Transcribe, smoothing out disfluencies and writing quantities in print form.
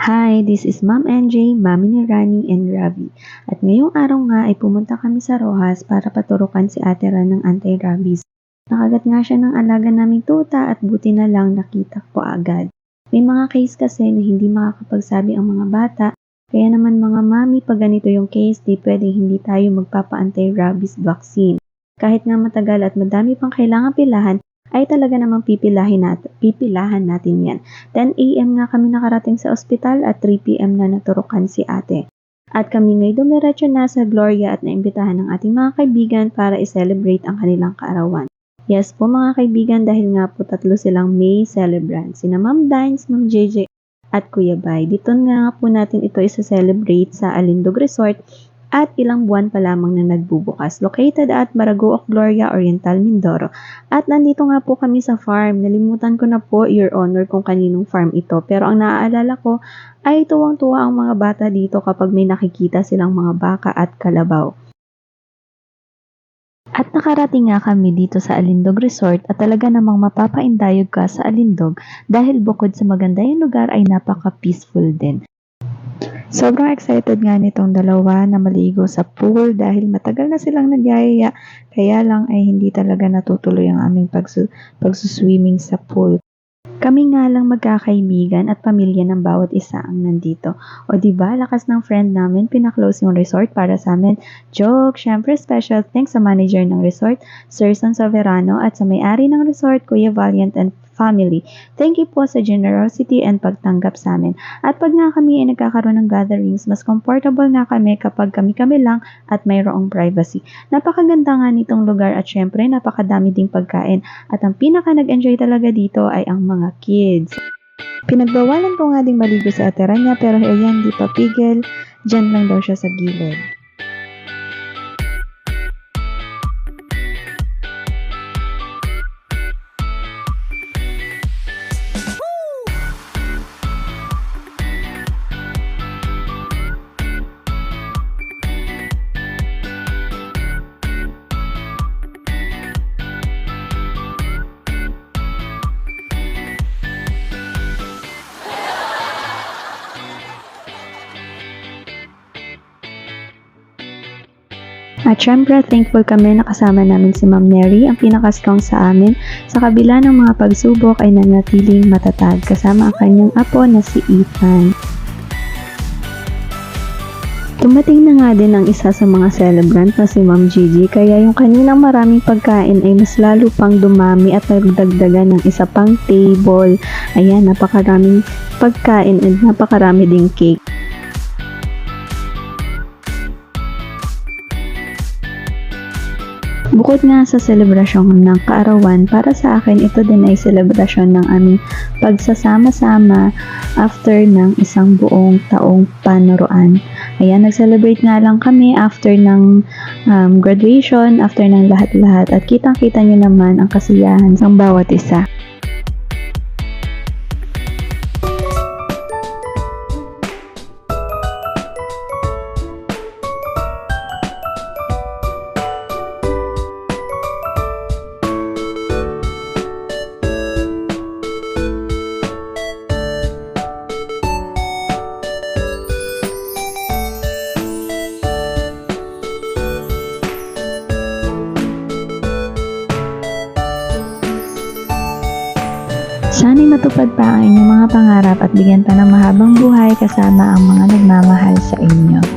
Hi, this is Ma'am NJ, Mami ni Rani and Ravi. At ngayong araw nga ay pumunta kami sa Rojas para paturukan si Ate Ran ng anti-rabies. Nakagat nga siya ng alaga naming tuta at buti na lang nakita ko agad. May mga case kasi na hindi makakapagsabi ang mga bata, kaya naman mga mami pag ganito yung case, di pwedeng hindi tayo magpapa-anti-rabies vaccine. Kahit nga matagal at madami pang kailangan pilahan, ay talaga namang pipilahan natin yan. 10 AM nga kami nakarating sa ospital at 3 PM na naturukan si ate. At kami ngay dumiretso na sa Gloria at naimbitahan ng ating mga kaibigan para i-celebrate ang kanilang kaarawan. Yes po mga kaibigan, dahil nga po tatlo silang May celebrant. Sina Ma'am Dines, Ma'am JJ at Kuya Bay. Dito nga po natin ito isa-celebrate sa Alindog Resort at ilang buwan pa lamang na nagbubukas. Located at Maragoc, Gloria, Oriental, Mindoro. At nandito nga po kami sa farm. Nalimutan ko na po, Your Honor, kung kaninong farm ito. Pero ang naaalala ko ay tuwang-tuwa ang mga bata dito kapag may nakikita silang mga baka at kalabaw. At nakarating nga kami dito sa Alindog Resort at talaga namang mapapaindayog ka sa Alindog dahil bukod sa maganda yung lugar ay napaka-peaceful din. Sobrang excited nga nitong dalawa na maligo sa pool dahil matagal na silang nagyayaya, kaya lang ay hindi talaga natutuloy ang aming pagsuswimming sa pool. Kami nga lang magkakaibigan at pamilya ng bawat isa ang nandito. O diba, lakas ng friend namin, pinaklose yung resort para sa amin. Joke! Syempre special thanks sa manager ng resort, Sir San Soverano, at sa may-ari ng resort, Kuya Valiant and family. Thank you po sa generosity and pagtanggap sa amin. At pag nga kami ay nagkakaroon ng gatherings, mas comfortable nga kami kapag kami-kami lang at mayroong privacy. Napakaganda nga nitong lugar at syempre napakadami ding pagkain. At ang pinaka nag-enjoy talaga dito ay ang mga kids. Pinagbawalan ko nga ding maligo sa Ate Ran niya pero ayan, di pa pigil. Diyan lang daw siya sa gilid. At syempre, thankful kami na kasama namin si Ma'am Mary, ang pinaka-strong sa amin. Sa kabila ng mga pagsubok ay nanatiling matatag kasama ang kanyang apo na si Ethan. Dumating na nga din ang isa sa mga celebrant na si Ma'am Gigi, kaya yung kaninang maraming pagkain ay mas lalo pang dumami at nagdagdagan ng isa pang table. Ayan, napakaraming pagkain at napakarami ding cake. Bukod nga sa selebrasyon ng kaarawan, para sa akin ito din ay selebrasyon ng aming pagsasama-sama after ng isang buong taong panuruan. Ayan, nag-celebrate nga lang kami after ng graduation, after ng lahat-lahat at kitang-kita nyo naman ang kasiyahan ng bawat isa. Sana'y matupad pa ang inyong mga pangarap at bigyan pa ng mahabang buhay kasama ang mga nagmamahal sa inyo.